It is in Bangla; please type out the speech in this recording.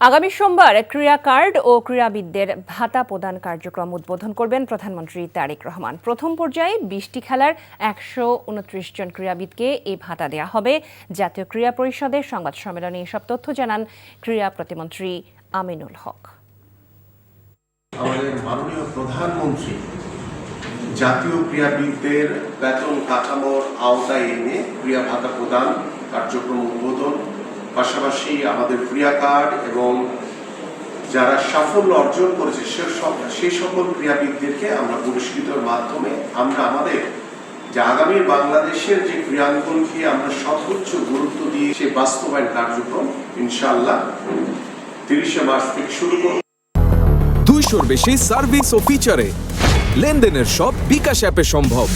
আগামী সোমবার ক্রীড়া কার্ড ও ক্রীড়াবিদদের ভাতা প্রদান কার্যক্রম উদ্বোধন করবেন প্রধানমন্ত্রী তারেক রহমান। প্রথম পর্যায়ে ২০টি খেলার ১২৯ জন ক্রীড়াবিদকে এই ভাতা দেওয়া হবে। জাতীয় ক্রীড়া পরিষদের সংবাদ সম্মেলনে এসব তথ্য জানান ক্রীড়া প্রতিমন্ত্রী আমিনুল হক। আমাদের মাননীয় প্রধানমন্ত্রী জাতীয় ক্রীড়াবিদদের বেতন কাঠামোর আওতায় এনে ক্রীড়া ভাতা প্রদান কার্যক্রম উদ্বোধন, পাশাপাশি আমাদের ক্রীড়া কার্ড এবং যারা সাফল্য অর্জন করেছে সেই সকল ক্রীড়াবিদদেরকে আমরা পুরস্কৃতের মাধ্যমে আমরা আমাদের যে আগামী বাংলাদেশের যে ক্রীড়াঙ্গনকে আমরা সর্বোচ্চ গুরুত্ব দিয়ে সে বাস্তবায়ন কার্যক্রম ইনশাআল্লাহ ৩০শে মার্চ থেকে শুরু করব। 200-র বেশি সার্ভিস ও ফিচারে লেনদেনের সব বিকাশ অ্যাপে সম্ভব।